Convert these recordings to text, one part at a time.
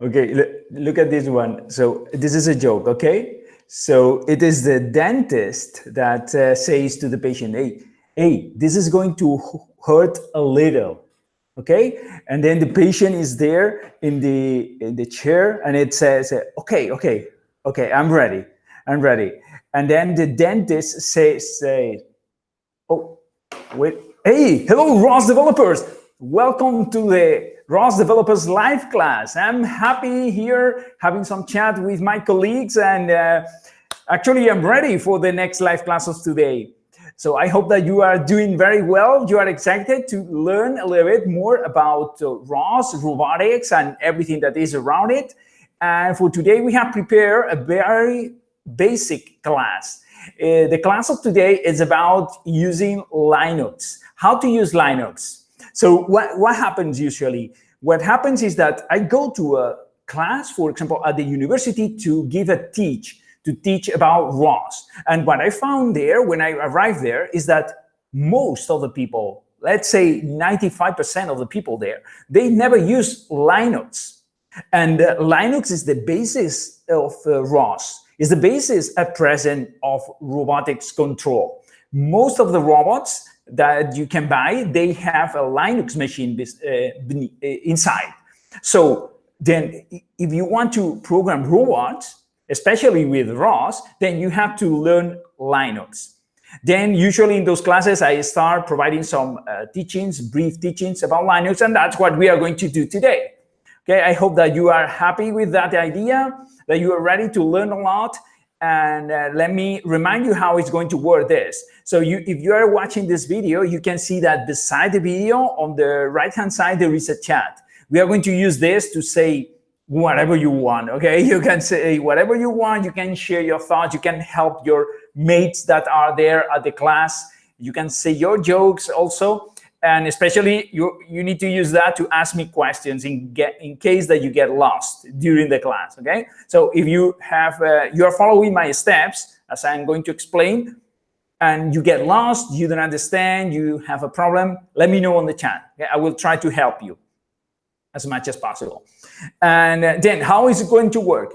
Okay, look at this one. So this is a joke, okay? So it is the dentist that says to the patient, hey, this is going to hurt a little, okay? And then the patient is there in the chair, and it says, okay, I'm ready. And then the dentist says, oh, wait. Hey, hello, ROS developers. Welcome to the ROS developers live class. I'm happy here having some chat with my colleagues, and actually I'm ready for the next live classes today. So I hope that you are doing very well. You are excited to learn a little bit more about ROS, robotics, and everything that is around it. And for today, we have prepared a very basic class. The class of today is about using Linux, how to use Linux. So what happens usually? What happens is that I go to a class, for example, at the university to give a to teach about ROS. And what I found there when I arrived there is that most of the people, let's say 95% of the people there, they never use Linux. And Linux is the basis of ROS, is the basis at present of robotics control. Most of the robots that you can buy, they have a Linux machine inside. So then if you want to program robots, especially with ROS, then you have to learn Linux. Then usually in those classes, I start providing some teachings, brief teachings about Linux, and that's what we are going to do today. Okay, I hope that you are happy with that idea, that you are ready to learn a lot. And let me remind you how it's going to work this. So if you are watching this video, you can see that beside the video on the right-hand side, there is a chat. We are going to use this to say whatever you want, okay? You can say whatever you want. You can share your thoughts. You can help your mates that are there at the class. You can say your jokes also. And especially, you need to use that to ask me questions in case that you get lost during the class, okay? So if you are following my steps, as I'm going to explain, and you get lost, you don't understand, you have a problem, let me know on the chat. Okay? I will try to help you as much as possible. And then how is it going to work?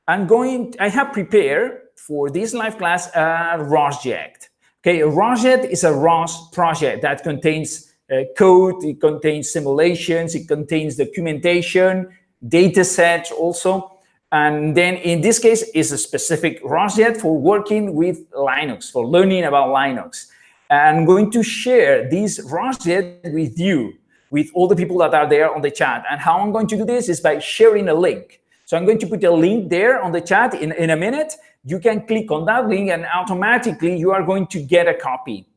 I have prepared for this live class a ROS project. Okay, a project is a ROS project that contains code, it contains simulations, it contains documentation, data sets also. And then in this case, is a specific project for working with Linux, for learning about Linux. And I'm going to share this project with you, with all the people that are there on the chat. And how I'm going to do this is by sharing a link. So I'm going to put a link there on the chat in a minute. You can click on that link and automatically you are going to get a copy.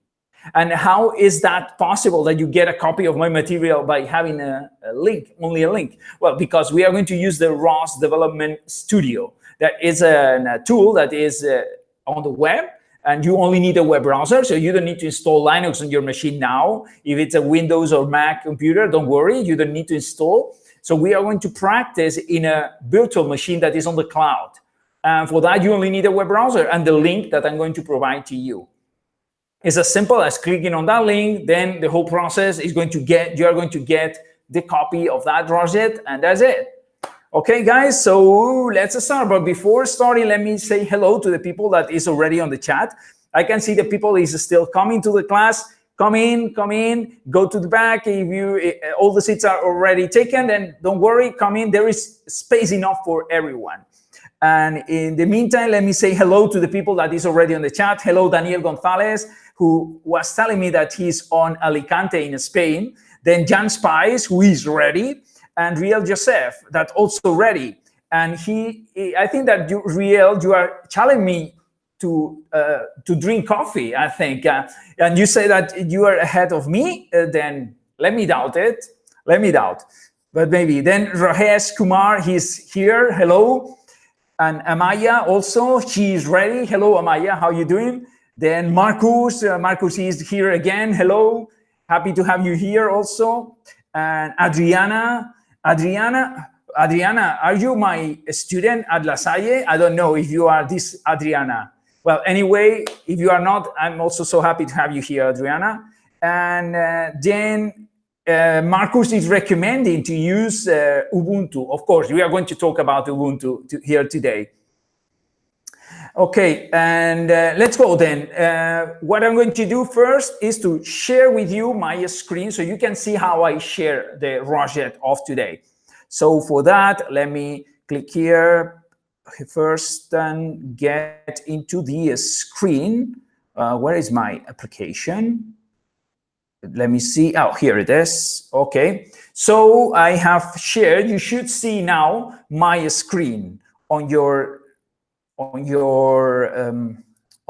And how is that possible that you get a copy of my material by having a link, only a link? Well, because we are going to use the ROS Development Studio. That is a tool that is on the web, and you only need a web browser, so you don't need to install Linux on your machine now. If it's a Windows or Mac computer, don't worry, you don't need to install. So we are going to practice in a virtual machine that is on the cloud. And for that, you only need a web browser and the link that I'm going to provide to you. It's as simple as clicking on that link, then the whole process is going to you are going to get the copy of that project, and that's it. Okay, guys, so let's start. But before starting, let me say hello to the people that is already on the chat. I can see the people is still coming to the class. Come in, go to the back. If all the seats are already taken, then don't worry, come in. There is space enough for everyone. And in the meantime, let me say hello to the people that is already on the chat. Hello, Daniel Gonzalez, who was telling me that he's on Alicante in Spain. Then Jan Spice, who is ready. And Riel Joseph, that's also ready. And I think that Riel, you are challenging me to drink coffee, I think. And you say that you are ahead of me, then let me doubt it. Let me doubt. But maybe. Then Rajesh Kumar, he's here. Hello. And Amaya also, she is ready. Hello, Amaya, how you doing? Then Marcus is here again. Hello, happy to have you here also. And Adriana, are you my student at La Salle? I don't know if you are this Adriana. Well, anyway, if you are not, I'm also so happy to have you here, Adriana. And then Marcus is recommending to use Ubuntu. Of course, we are going to talk about Ubuntu here today. Okay, and let's go then. What I'm going to do first is to share with you my screen so you can see how I share the ROS of today. So for that, let me click here first and get into the screen. Where is my application? Let me see. Oh, here it is. Okay. So I have shared. You should see now my screen on the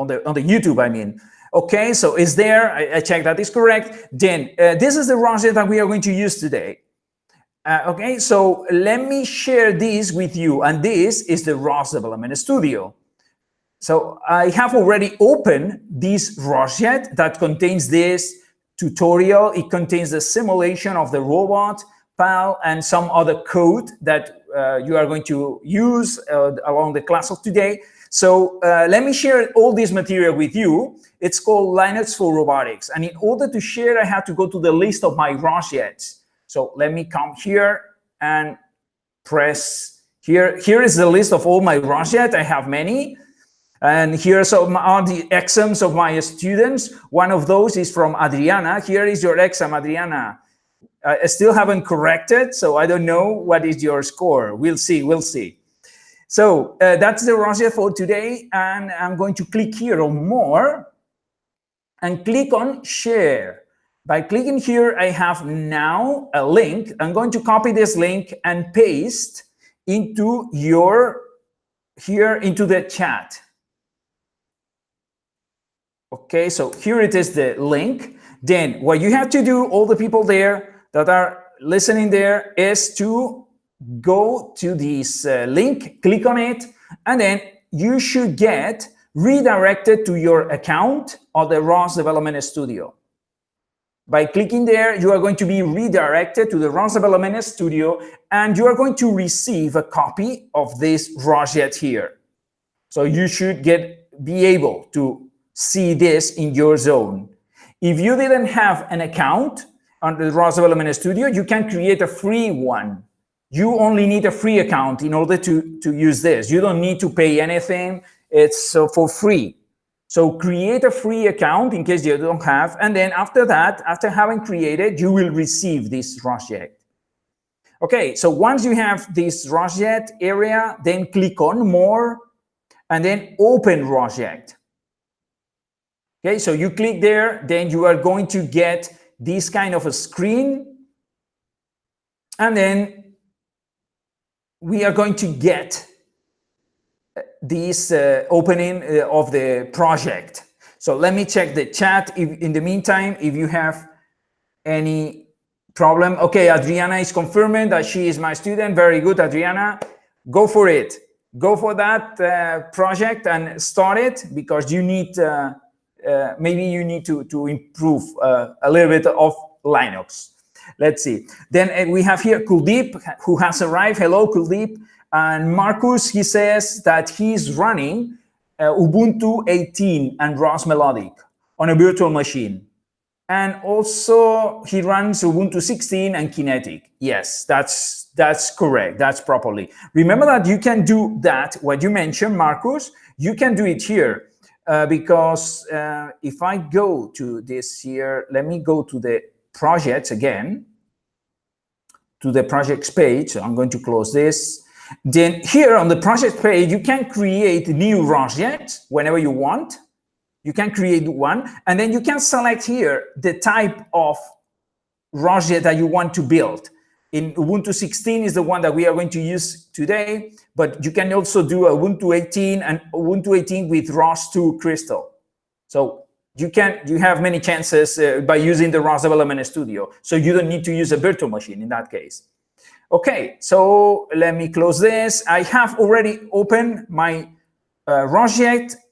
YouTube, I mean. Okay, so is there, I check that is correct. Then this is the ROS that we are going to use today. Okay, so let me share this with you, and this is the ROS Development Studio. So I have already opened this ROS that contains this tutorial. It contains the simulation of the robot, Pal, and some other code that you are going to use along the class of today. So let me share all this material with you. It's called Linux for Robotics. And in order to share, I have to go to the list of my ROS. So let me come here and press here. Here is the list of all my ROS. I have many. And here are the exams of my students. One of those is from Adriana. Here is your exam, Adriana. I still haven't corrected, so I don't know what is your score. We'll see, we'll see. So that's the ROS for today, and I'm going to click here on More and click on Share. By clicking here, I have now a link. I'm going to copy this link and paste into into the chat. Okay, so here it is, the link. Then what you have to do, all the people there that are listening there, is to go to this link, click on it, and then you should get redirected to your account of the ROS Development Studio. By clicking there, you are going to be redirected to the ROS Development Studio, and you are going to receive a copy of this ROS here. So you should be able to see this in your zone. If you didn't have an account on the ROS Development Studio, you can create a free one. You only need a free account in order to use this. You don't need to pay anything. It's for free. So create a free account in case you don't have. And then after that, after having created, you will receive this ROS. Okay, so once you have this ROS area, then click on More and then Open ROS. Okay, so you click there, then you are going to get this kind of a screen. And then we are going to get this opening of the project. So let me check the chat in the meantime, if you have any problem. Okay, Adriana is confirming that she is my student. Very good, Adriana. Go for it. Go for that project and start it, because you need maybe you need to improve a little bit of Linux. Let's see. Then we have here Kuldeep, who has arrived. Hello, Kuldeep. And Marcus, he says that he's running Ubuntu 18 and ROS Melodic on a virtual machine. And also he runs Ubuntu 16 and Kinetic. Yes, that's correct. That's properly. Remember that you can do that, what you mentioned, Marcus, you can do it here. Because if I go to this here, let me go to the projects again, to the projects page. So I'm going to close this. Then here on the project page, you can create new ROS whenever you want. You can create one, and then you can select here the type of ROS that you want to build. In Ubuntu 16 is the one that we are going to use today, but you can also do Ubuntu 18 and Ubuntu 18 with ROS2 Crystal. So you have many chances by using the ROS Development Studio. So you don't need to use a virtual machine in that case. Okay, so let me close this. I have already opened my ROS,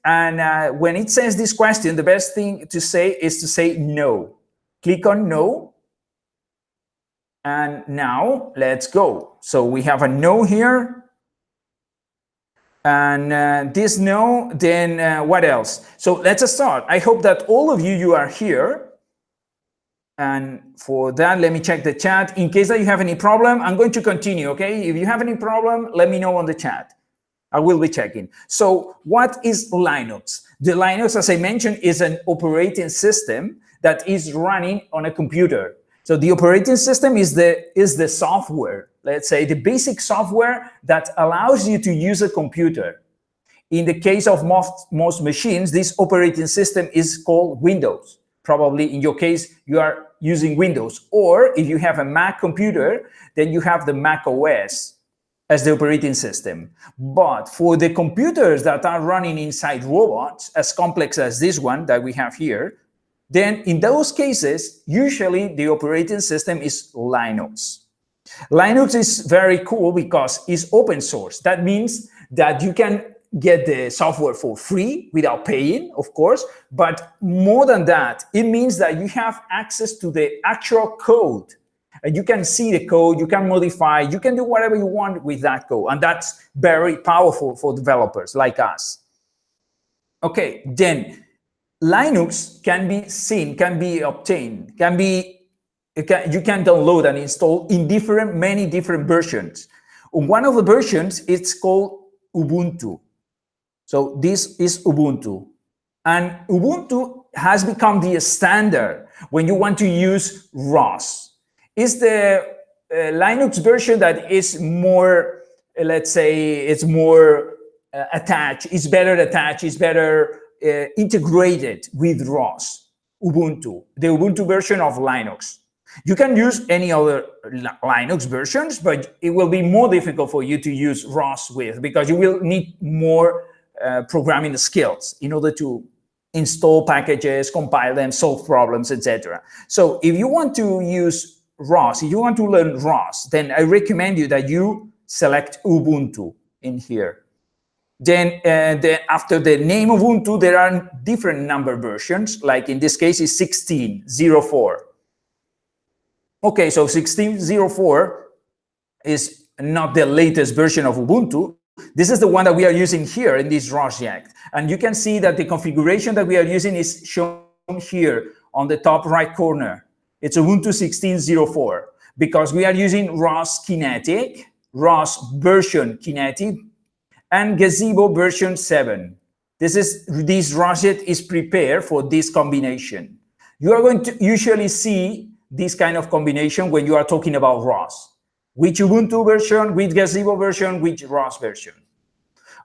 and when it says this question, the best thing to say is to say no. Click on no. And now let's go. So we have a no here. And this no, then what else? So let's start. I hope that all of you are here. And for that, let me check the chat. In case that you have any problem, I'm going to continue, okay? If you have any problem, let me know on the chat. I will be checking. So what is Linux? The Linux, as I mentioned, is an operating system that is running on a computer. So the operating system is the software, let's say the basic software that allows you to use a computer. In the case of most machines, this operating system is called Windows. Probably in your case, you are using Windows. Or if you have a Mac computer, then you have the Mac OS as the operating system. But for the computers that are running inside robots, as complex as this one that we have here, then in those cases, usually the operating system is Linux. Linux is very cool because it's open source. That means that you can get the software for free without paying, of course, but more than that, it means that you have access to the actual code. And you can see the code, you can modify, you can do whatever you want with that code. And that's very powerful for developers like us. Okay, then Linux can be seen, can be obtained, you can download and install in many different versions. One of the versions, it's called Ubuntu. So this is Ubuntu. And Ubuntu has become the standard when you want to use ROS. It's the Linux version that is more, let's say, it's more attached, it's better attached, it's better integrated with ROS, Ubuntu, the Ubuntu version of Linux. You can use any other Linux versions, but it will be more difficult for you to use ROS with, because you will need more programming skills in order to install packages, compile them, solve problems, etc. So if you want to use ROS, if you want to learn ROS, then I recommend you that you select Ubuntu in here. Then after the name Ubuntu, there are different number versions, like in this case is 16.04. Okay, so 16.04 is not the latest version of Ubuntu. This is the one that we are using here in this project. And you can see that the configuration that we are using is shown here on the top right corner. It's Ubuntu 16.04 because we are using ROS Kinetic, ROS version Kinetic, and Gazebo version 7. This project is prepared for this combination. You are going to usually see this kind of combination when you are talking about ROS. Which Ubuntu version, which Gazebo version, which ROS version.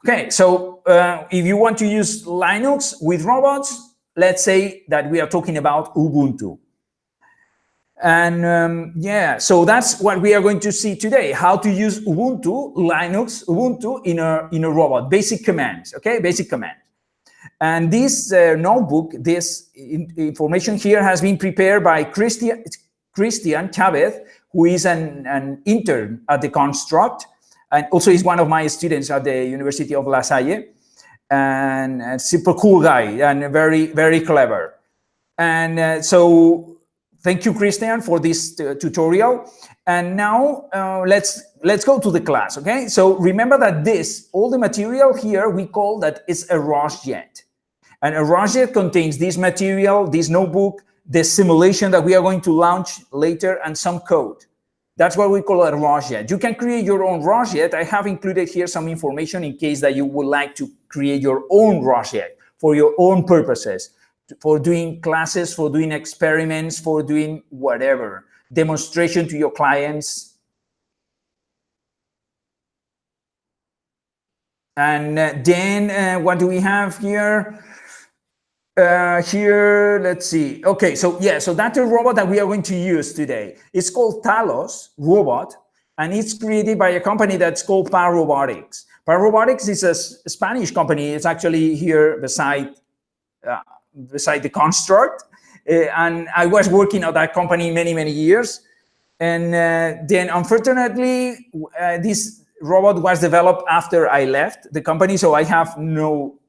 Okay, so if you want to use Linux with robots, let's say that we are talking about Ubuntu. And yeah, so that's what we are going to see today, how to use Ubuntu, Linux, Ubuntu in a robot, basic commands, okay, basic commands. And this notebook, this information here has been prepared by Christian Chavez, who is an intern at the Construct, and also is one of my students at the University of La Salle, and a super cool guy and very, very clever. And so thank you, Christian, for this tutorial. And now let's go to the class, okay? So remember that all the material here, we call that it's a ROS jet. And a ROS jet contains this material, this notebook, the simulation that we are going to launch later, and some code. That's what we call a ROS jet. You can create your own ROS jet. I have included here some information in case that you would like to create your own ROS jet for your own purposes, for doing classes, for doing experiments, for doing whatever, demonstration to your clients. And then what do we have here? Here, let's see. Okay, so yeah, so that's the robot that we are going to use today. It's called Talos robot, and it's created by a company that's called Pal Robotics. Pal Robotics is a Spanish company. It's actually here beside the Construct. And I was working at that company many, many years. And then unfortunately, this robot was developed after I left the company, so I have no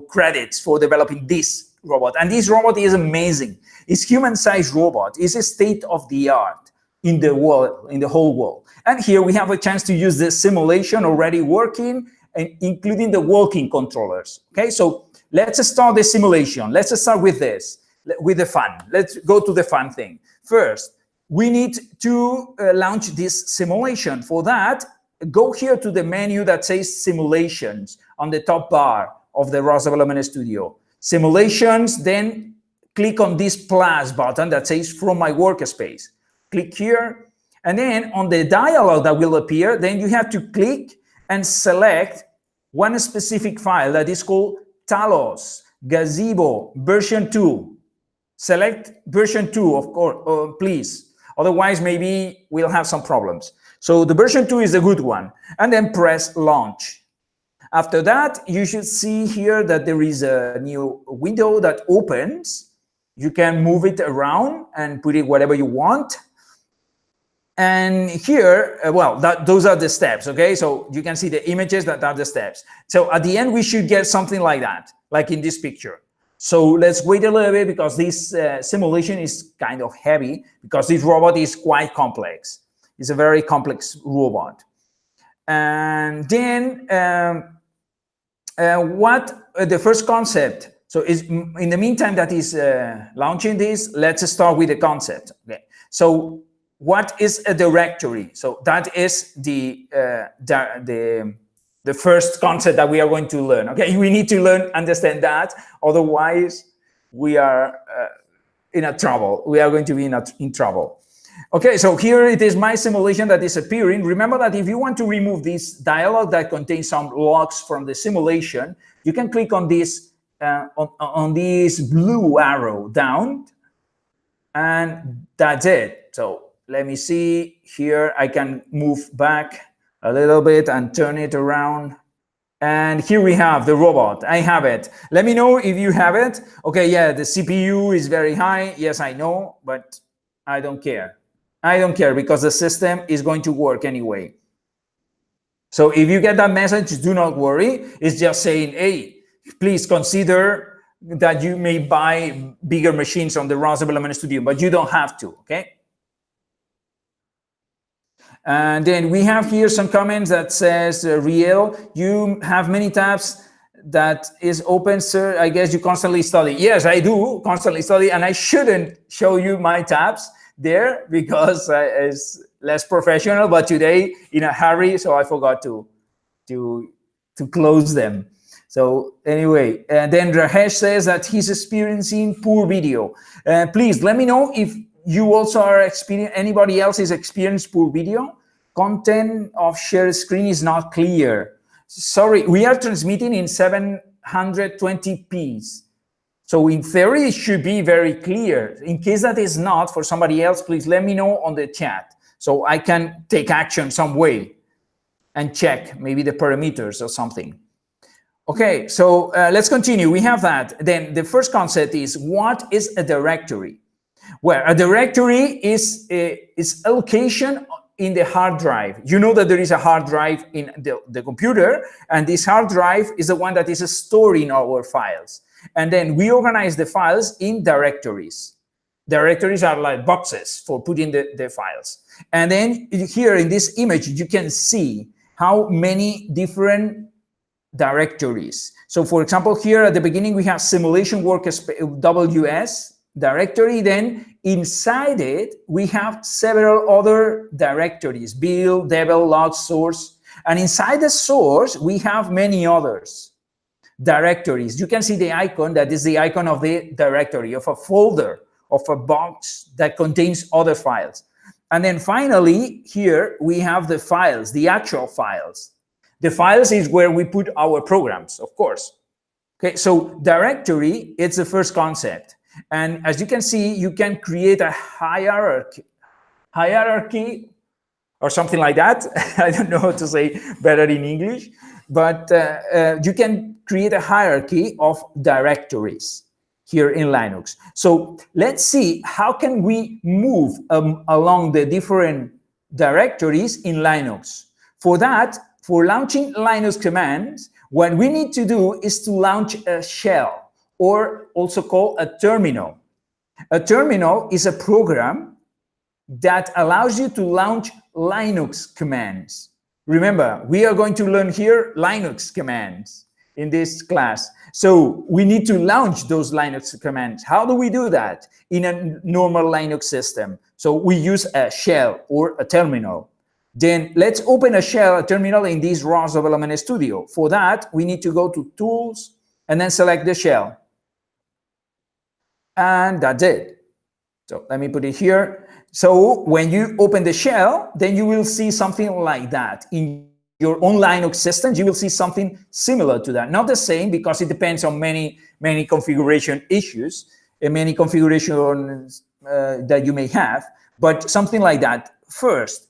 credits for developing this robot. And this robot is amazing. It's human-sized robot. It's a state-of-the-art in the world, in the whole world. And here we have a chance to use the simulation already working, and including the walking controllers. Okay, so let's start the simulation. Let's start with this. with the fun. Let's go to the fun thing. First, we need to launch this simulation. For that, go here to the menu that says Simulations on the top bar of the ROS Development Studio. Simulations, then click on this plus button that says From My Workspace. Click here, and then on the dialog that will appear, then you have to click and select one specific file that is called Talos Gazebo version 2. Select version 2, of course, please. Otherwise, maybe we'll have some problems. So the version 2 is a good one. And then press Launch. After that, you should see here that there is a new window that opens. You can move it around and put it whatever you want. And here, well, those are the steps, okay? So you can see the images that are the steps. So at the end, we should get something like that, like in this picture. So let's wait a little bit because this simulation is kind of heavy because this robot is quite complex. It's a very complex robot. And then the first concept. So is in the meantime that is launching this, let's start with the concept. Okay. So what is a directory? So that is the first concept that we are going to learn. Okay, we need to understand that. Otherwise, we are in a trouble. We are going to be in trouble. Okay, so here it is my simulation that is appearing. Remember that if you want to remove this dialog that contains some logs from the simulation, you can click on this on this blue arrow down, and that's it. So let me see here. I can move back a little bit and turn it around. And here we have the robot. I have it. Let me know if you have it. Okay, yeah, the CPU is very high. Yes, I know, but I don't care. I don't care because the system is going to work anyway. So if you get that message, do not worry. It's just saying, hey, please consider that you may buy bigger machines on the ROS Development Studio, but you don't have to, okay? And then we have here some comments that says, Riel, you have many tabs that is open, sir. I guess you constantly study. Yes, I do constantly study, and I shouldn't show you my tabs there because it's less professional, but today in a hurry, so I forgot to close them. So anyway, and then Rajesh says that he's experiencing poor video. Please let me know if you also are experiencing, anybody else is experiencing poor video. Content of share screen is not clear. Sorry, we are transmitting in 720p. So in theory, it should be very clear. In case that is not for somebody else, please let me know on the chat so I can take action some way and check maybe the parameters or something. Okay, so let's continue. We have that. Then the first concept is, what is a directory? Well, a directory is a location in the hard drive. You know that there is a hard drive in the computer, and this hard drive is the one that is storing our files. And then we organize the files in directories. Directories are like boxes for putting the files. And then here in this image, you can see how many different directories. So for example, here at the beginning, we have simulation workspace WS directory. Then inside it, we have several other directories, build, devel, log, source. And inside the source, we have many others directories. You can see the icon, that is the icon of the directory, of a folder, of a box that contains other files. And then finally, here we have the files, the actual files. The files is where we put our programs, of course. Okay, so directory, it's the first concept. And as you can see, you can create a hierarchy or something like that. I don't know how to say better in English, but you can create a hierarchy of directories here in Linux. So let's see, how can we move along the different directories in Linux? For that, for launching Linux commands, what we need to do is to launch a shell, or also called a terminal. A terminal is a program that allows you to launch Linux commands. Remember, we are going to learn here Linux commands. in this class. So we need to launch those Linux commands. How do we do that in a normal Linux system? So we use a shell or a terminal. Then let's open a shell, a terminal in this ROS Development Studio. For that, we need to go to Tools and then select the shell. And that's it. So let me put it here. So when you open the shell, then you will see something like that. In your own Linux systems, you will see something similar to that. Not the same, because it depends on many configuration issues and many configurations that you may have, but something like that. First,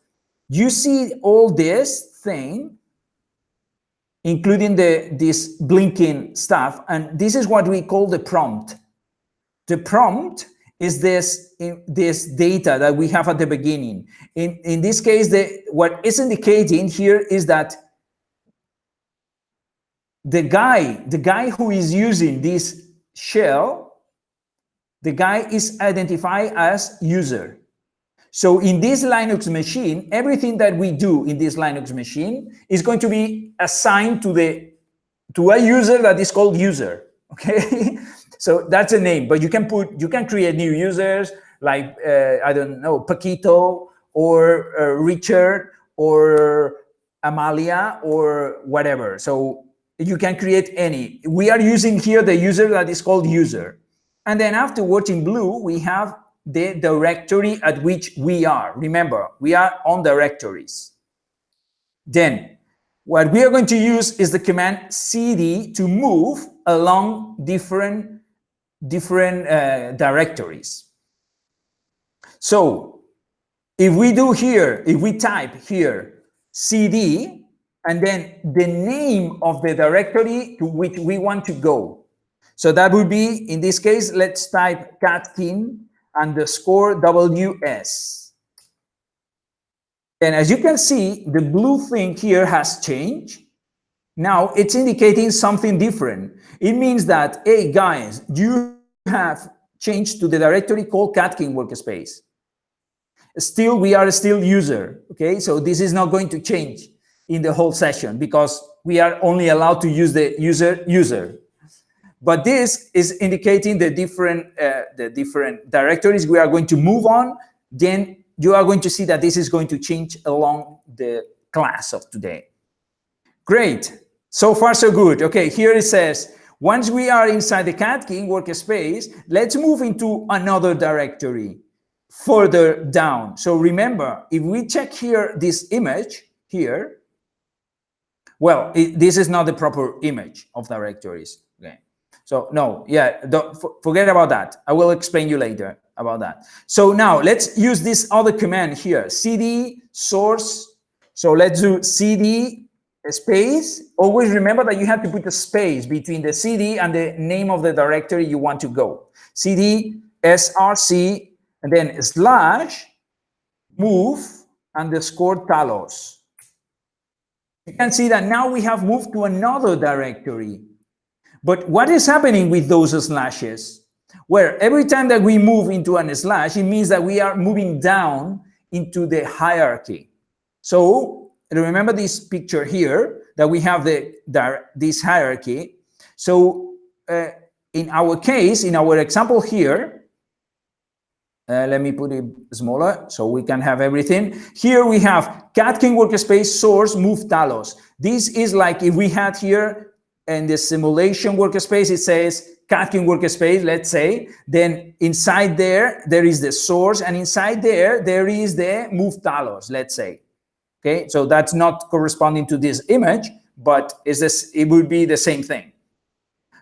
you see all this thing, including this blinking stuff, and this is what we call the prompt. The prompt is this data that we have at the beginning. In this case, what is indicating here is that the guy who is using this shell, the guy is identified as user. So in this Linux machine, everything that we do in this Linux machine is going to be assigned to a user that is called user. Okay. So that's a name, but you can create new users like, I don't know, Paquito or Richard or Amalia or whatever. So you can create any. We are using here the user that is called user. And then afterwards in blue, we have the directory at which we are. Remember, we are on directories. Then what we are going to use is the command cd to move along different directories. So if we type here cd and then the name of the directory to which we want to go. So that would be, in this case, let's type catkin_ws. And as you can see, the blue thing here has changed. Now it's indicating something different. It means that, hey guys, you have changed to the directory called Catkin workspace. Still, we are still user, okay? So this is not going to change in the whole session because we are only allowed to use the user. But this is indicating the different directories we are going to move on. Then you are going to see that this is going to change along the class of today. Great. So far, so good. Okay, here it says, once we are inside the Catkin workspace, let's move into another directory further down. So remember, if we check here this image here, well, this is not the proper image of directories. Okay. So no, yeah, forget about that. I will explain you later about that. So now let's use this other command here, cd source. So let's do cd space. Always remember that you have to put a space between the cd and the name of the directory you want to go. Cd src and then slash move_talos. You can see that now we have moved to another directory. But what is happening with those slashes? Where every time that we move into a slash, it means that we are moving down into the hierarchy. So remember this picture here, that we have this hierarchy. So in our case, in our example here, let me put it smaller so we can have everything. Here we have Catkin workspace source move Talos. This is like if we had here in the simulation workspace, it says Catkin workspace, let's say, then inside there is the source, and inside there is the move Talos, let's say. Okay, so that's not corresponding to this image, but it would be the same thing.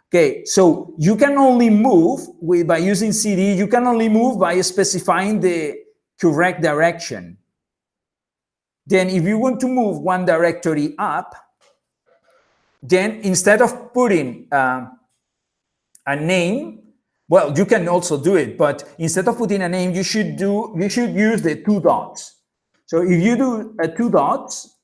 Okay, so you can only move by using cd, you can only move by specifying the correct direction. Then if you want to move one directory up, then instead of putting a name, well, you can also do it, but instead of putting a name, you should use the 2 dots. So if you do 2 dots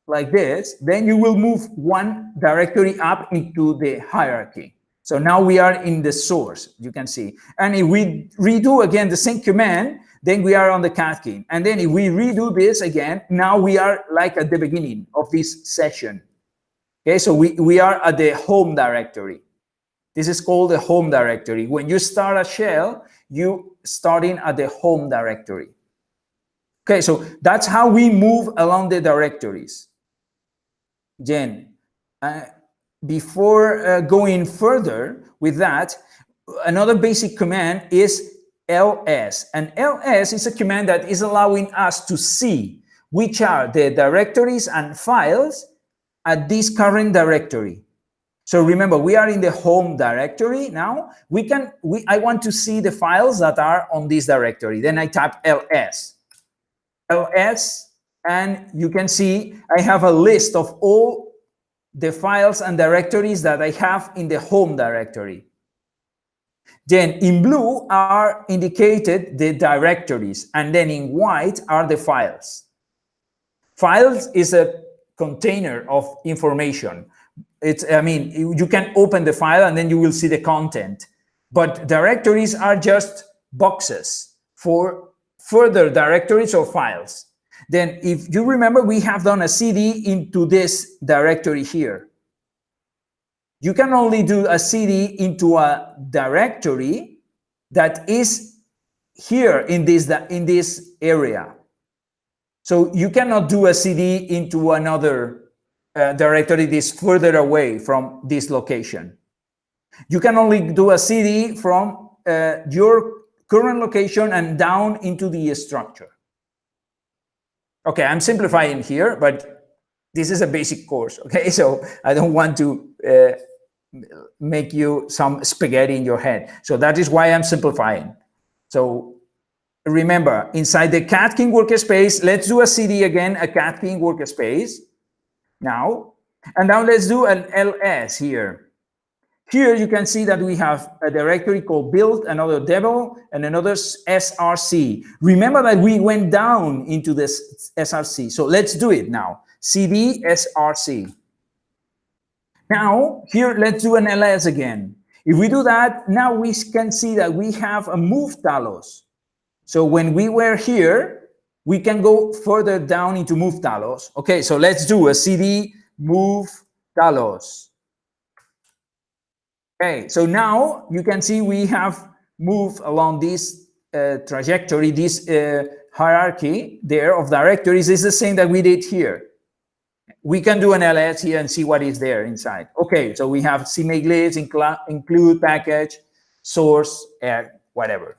like this, then you will move one directory up into the hierarchy. So now we are in the source, you can see. And if we redo again the same command, then we are on the Catkin. And then if we redo this again, now we are like at the beginning of this session. Okay, so we are at the home directory. This is called the home directory. When you start a shell, you starting at the home directory. Okay, so that's how we move along the directories. Then, before going further with that, another basic command is ls. And ls is a command that is allowing us to see which are the directories and files at this current directory. So remember, we are in the home directory now. I want to see the files that are on this directory. Then I type ls. And you can see I have a list of all the files and directories that I have in the home directory. Then in blue are indicated the directories, and then in white are the files. Files is a container of information. I mean, you can open the file and then you will see the content. But directories are just boxes for further directories or files. Then if you remember, we have done a CD into this directory here. You can only do a CD into a directory that is here in this area. So you cannot do a CD into another directory that is further away from this location. You can only do a CD from your current location and down into the structure. Okay, I'm simplifying here, but this is a basic course, okay? So I don't want to make you some spaghetti in your head. So that is why I'm simplifying. So remember, inside the Cat King workspace, let's do a CD again, a Cat King workspace now. And now let's do an ls here. Here you can see that we have a directory called build, another devel, and another src. Remember that we went down into this src. So let's do it now. cd src. Now, here, let's do an ls again. If we do that, now we can see that we have a move Talos. So when we were here, we can go further down into move Talos. Okay, so let's do a cd move Talos. Okay, so now you can see we have moved along this trajectory, this hierarchy there of directories is the same that we did here. We can do an ls here and see what is there inside. Okay, so we have cmake list, include package, source, whatever.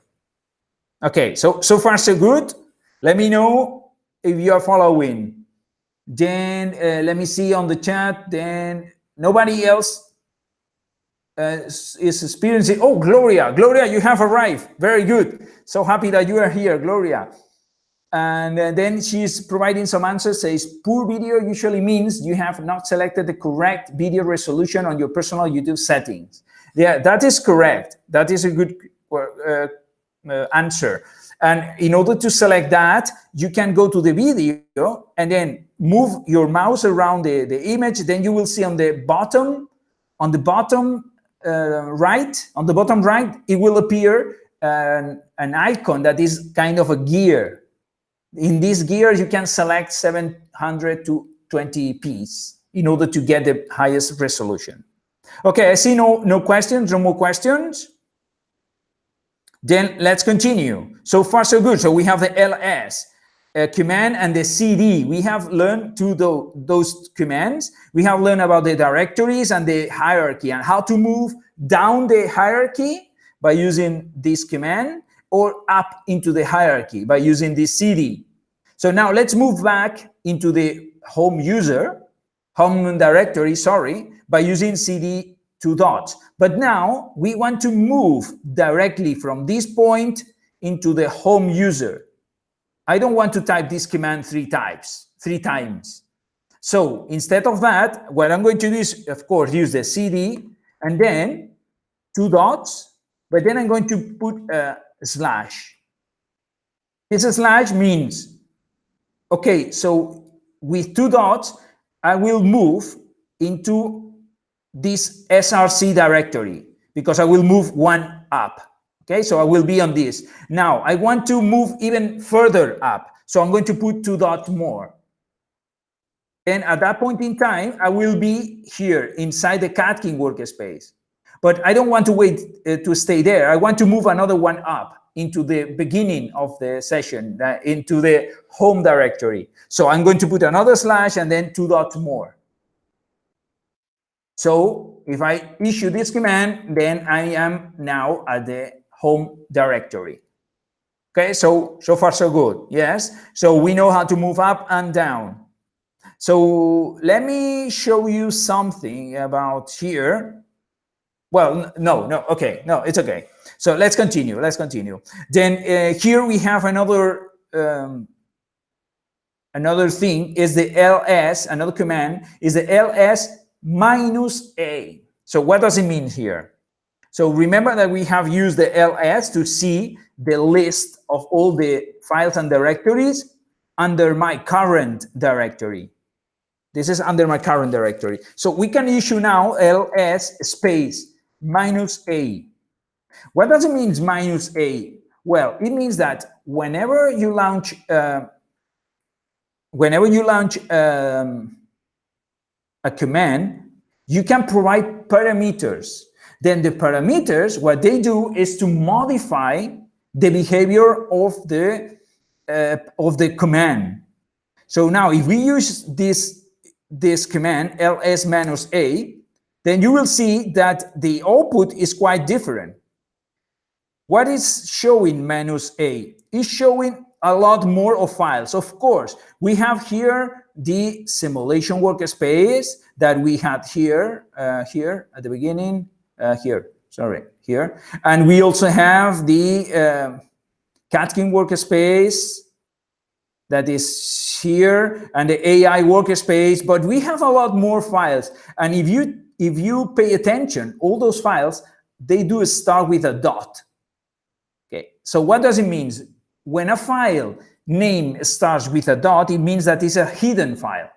Okay, so far so good. Let me know if you are following. Then let me see on the chat. Then nobody else is experiencing. Oh, Gloria, you have arrived. Very good. So happy that you are here, Gloria. And then she's providing some answers, says, poor video usually means you have not selected the correct video resolution on your personal YouTube settings. Yeah, that is correct. That is a good answer. And in order to select that, you can go to the video and then move your mouse around the image. Then you will see on the bottom right, it will appear an icon that is kind of a gear. In this gear, you can select 700 to 20p in order to get the highest resolution. Okay, I see no questions, no more questions. Then let's continue. So far, so good. So we have the ls command and the cd. We have learned those commands. We have learned about the directories and the hierarchy and how to move down the hierarchy by using this command, or up into the hierarchy by using this cd. So now let's move back into the home directory, by using cd 2 dots. But now we want to move directly from this point into the home user. I don't want to type this command three times. So instead of that, what I'm going to do is, of course, use the cd and then 2 dots, but then I'm going to put a slash. This slash means, okay, so with 2 dots, I will move into this src directory because I will move one up. Okay, so I will be on this. Now, I want to move even further up. So I'm going to put 2 dots more. And at that point in time, I will be here inside the Catkin workspace. But I don't want to wait to stay there. I want to move another one up into the beginning of the session, into the home directory. So I'm going to put another slash and then 2 dots more. So if I issue this command, then I am now at the home directory. Okay, so far so good. Yes, so we know how to move up and down. So let me show you something about here. Well, no, okay, no, it's okay. So let's continue. Then here we have another thing is the ls. Another command is the ls -a. So what does it mean here? So remember that we have used the ls to see the list of all the files and directories under my current directory. This is under my current directory. So we can issue now ls space -a. What does it mean -a? Well, it means that whenever you launch a command, you can provide parameters. Then the parameters, what they do is to modify the behavior of the command. So now, if we use this command ls-a, then you will see that the output is quite different. What is showing -a? Is showing a lot more of files. Of course, we have here the simulation workspace that we had here at the beginning, here, and we also have the Catkin workspace that is here, and the AI workspace, but we have a lot more files. And if you pay attention, all those files, they do start with a dot. Okay, so what does it mean? When a file name starts with a dot, it means that it's a hidden file.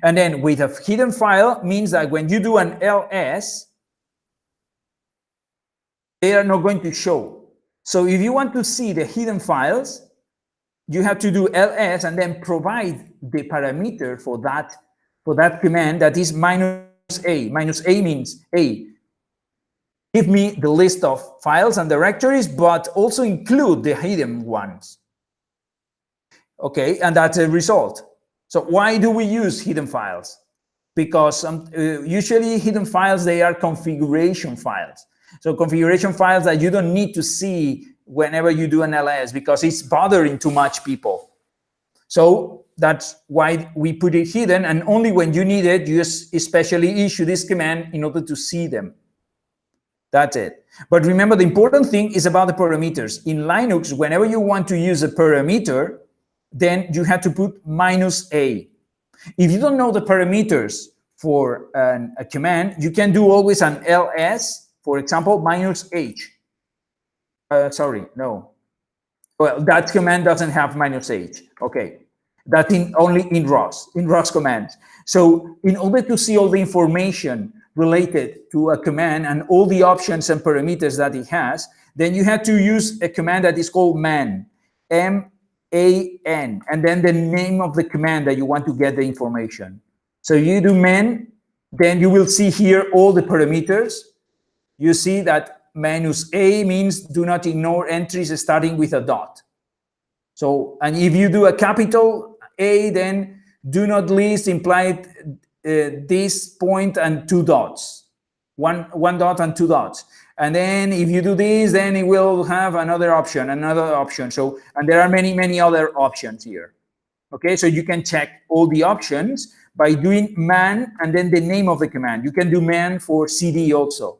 And then with a hidden file means that when you do an ls, they are not going to show. So if you want to see the hidden files, you have to do ls and then provide the parameter for that command that is -a. -a means give me the list of files and directories, but also include the hidden ones. Okay, and that's a result. So why do we use hidden files? Because usually hidden files, they are configuration files. So configuration files that you don't need to see whenever you do an ls, because it's bothering too much people. So that's why we put it hidden, and only when you need it, you especially issue this command in order to see them. That's it. But remember, the important thing is about the parameters. In Linux, whenever you want to use a parameter, then you have to put -a. If you don't know the parameters for a command, you can do always an ls, for example, -h. Sorry, no. Well, that command doesn't have -h. Okay, that's only in ROS commands. So in order to see all the information related to a command and all the options and parameters that it has, then you have to use a command that is called man, M-A-N, and then the name of the command that you want to get the information. So you do man, then you will see here all the parameters. You see that -a means do not ignore entries starting with a dot. So, and if you do a capital A, then do not list implied this point and 2 dots, one dot and 2 dots. And then if you do this, then it will have another option. So, and there are many other options here. Okay, so you can check all the options by doing man and then the name of the command. You can do man for CD also.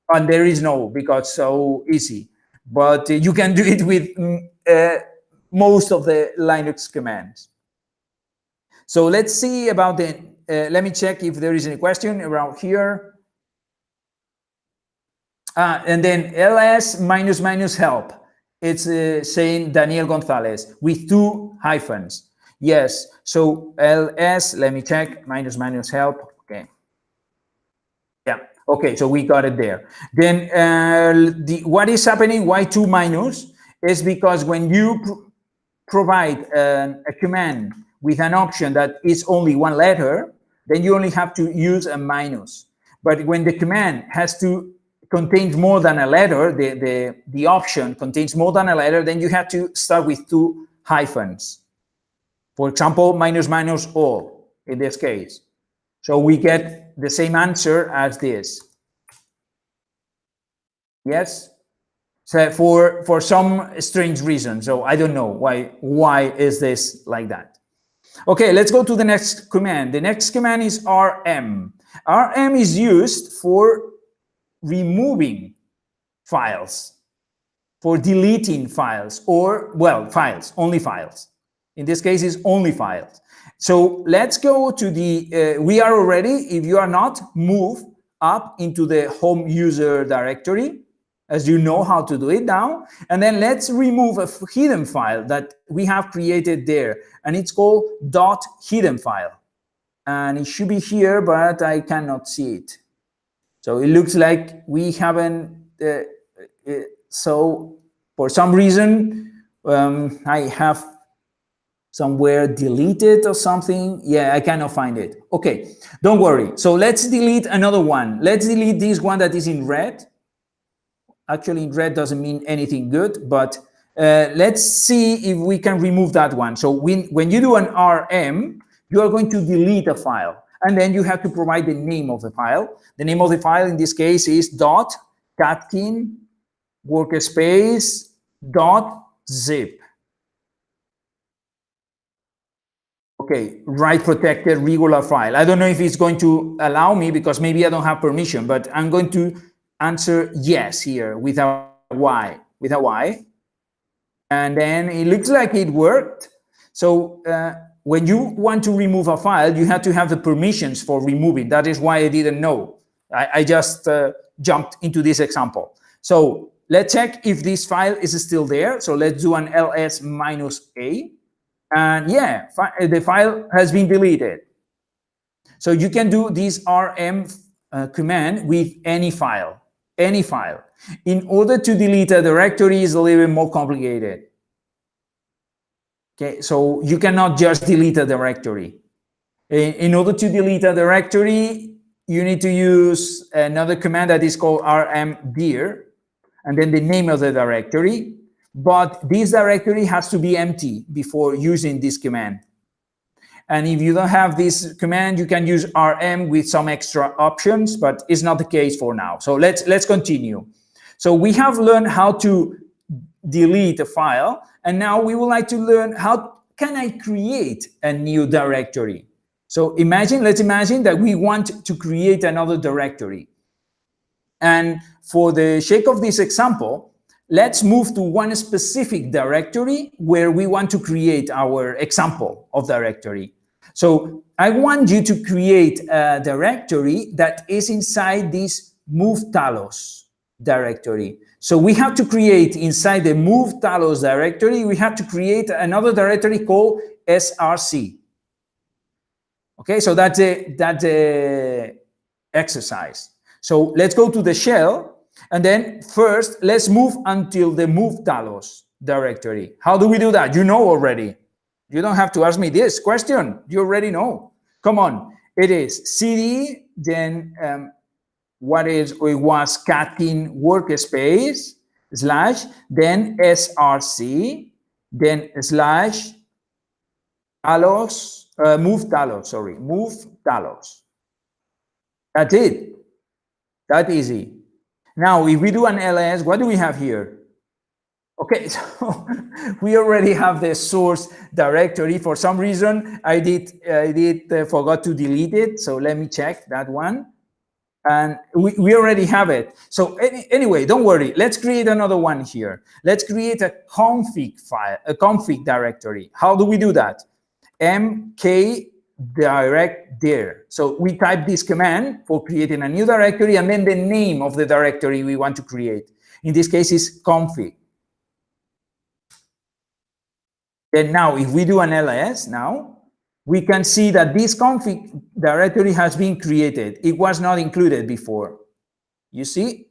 And there is no, because so easy. But you can do it with most of the Linux commands. So let's see about the, let me check if there is any question around here. And then ls --help. It's saying Daniel Gonzalez with 2 hyphens. Yes, so ls, let me check, -help, okay. Yeah, okay, so we got it there. Then what is happening, why 2 minus, is because when you provide a command with an option that is only one letter, then you only have to use a minus. But when the command contains more than a letter, the option contains more than a letter, then you have to start with 2 hyphens. For example, minus minus all in this case. So we get the same answer as this. Yes? So for some strange reason. So I don't know why is this like that. Okay, let's go to the next command. The next command is rm. Rm is used for removing files, for deleting files, or, well, files, only files. In this case, it's only files. So let's go to the, we are already, if you are not, move up into the home user directory, as you know how to do it now. And then let's remove a hidden file that we have created there. And it's called .hidden file. And it should be here, but I cannot see it. So it looks like we haven't, so for some reason, I have somewhere deleted or something. Yeah, I cannot find it. Okay, don't worry. So let's delete another one. Let's delete this one that is in red. Actually, in red doesn't mean anything good, but let's see if we can remove that one. So when you do an RM, you are going to delete a file, and then you have to provide the name of the file. The name of the file in this case is .catkin workspace .zip. Okay, write protected regular file. I don't know if it's going to allow me because maybe I don't have permission, but I'm going to answer yes here with a Y, and then it looks like it worked. So when you want to remove a file, you have to have the permissions for removing. That is why I didn't know. I just jumped into this example. So let's check if this file is still there. So let's do an ls -a. And yeah, the file has been deleted. So you can do this rm command with any file. In order to delete a directory is a little bit more complicated. Okay, so you cannot just delete a directory. In order to delete a directory, you need to use another command that is called rmdir, and then the name of the directory. But this directory has to be empty before using this command. And if you don't have this command, you can use rm with some extra options, but it's not the case for now. So let's continue. So we have learned how to delete a file, and now we would like to learn how can I create a new directory. So let's imagine that we want to create another directory. And for the sake of this example, let's move to one specific directory where we want to create our example of directory. So I want you to create a directory that is inside this move Talos directory. So we have to create inside the move Talos directory, we have to create another directory called src. Okay, so that's a exercise. So let's go to the shell, and then first let's move until the move Talos directory. How do we do that? You know already. You don't have to ask me this question. You already know. Come on. It is cd, then it was catkin workspace / then src, then / Talos, move Talos. That's it. That easy. Now, if we do an ls, what do we have here? Okay, so we already have the source directory. For some reason, I forgot to delete it. So let me check that one. And we already have it. So anyway, don't worry. Let's create another one here. Let's create a config file, a config directory. How do we do that? mk direct dir. So we type this command for creating a new directory, and then the name of the directory we want to create. In this case is config. Then now, if we do an ls now, we can see that this config directory has been created. It was not included before. You see?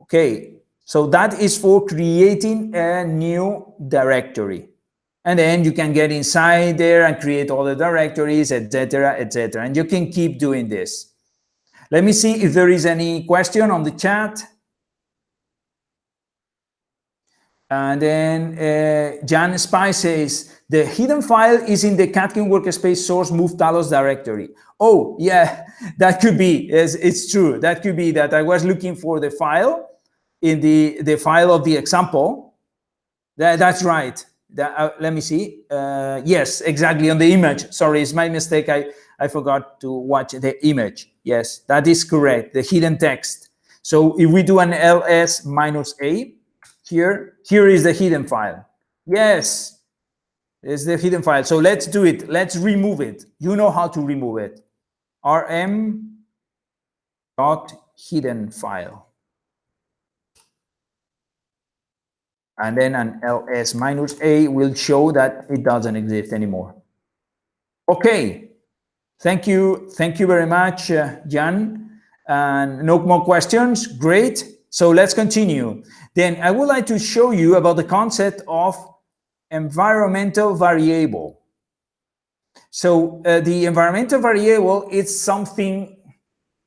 Okay, so that is for creating a new directory. And then you can get inside there and create all the directories, etc., etc. And you can keep doing this. Let me see if there is any question on the chat. And then Jan Spy says, the hidden file is in the Catkin workspace source move Talos directory. Oh, yeah, that could be. It's true. That could be that I was looking for the file in the file of the example. That's right. Let me see. Yes, exactly, on the image. Sorry, it's my mistake. I forgot to watch the image. Yes, that is correct, the hidden text. So if we do an ls -a, here is the hidden file. Yes, it's the hidden file. So let's do it. Let's remove it. You know how to remove it. rm.hidden file. And then an ls -a will show that it doesn't exist anymore. Okay, thank you very much, Jan. And no more questions, great. So let's continue. Then I would like to show you about the concept of environmental variable. So the environmental variable is something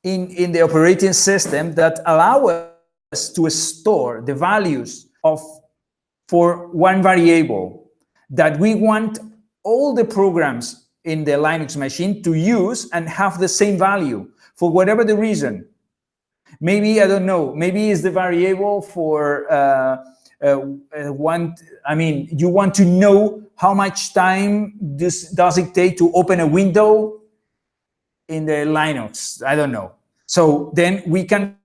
in the operating system that allow us to store the values for one variable that we want all the programs in the Linux machine to use and have the same value for whatever the reason. Maybe, I don't know, maybe it's the variable for you want to know how much time does it take to open a window in the Linux, I don't know. So then we can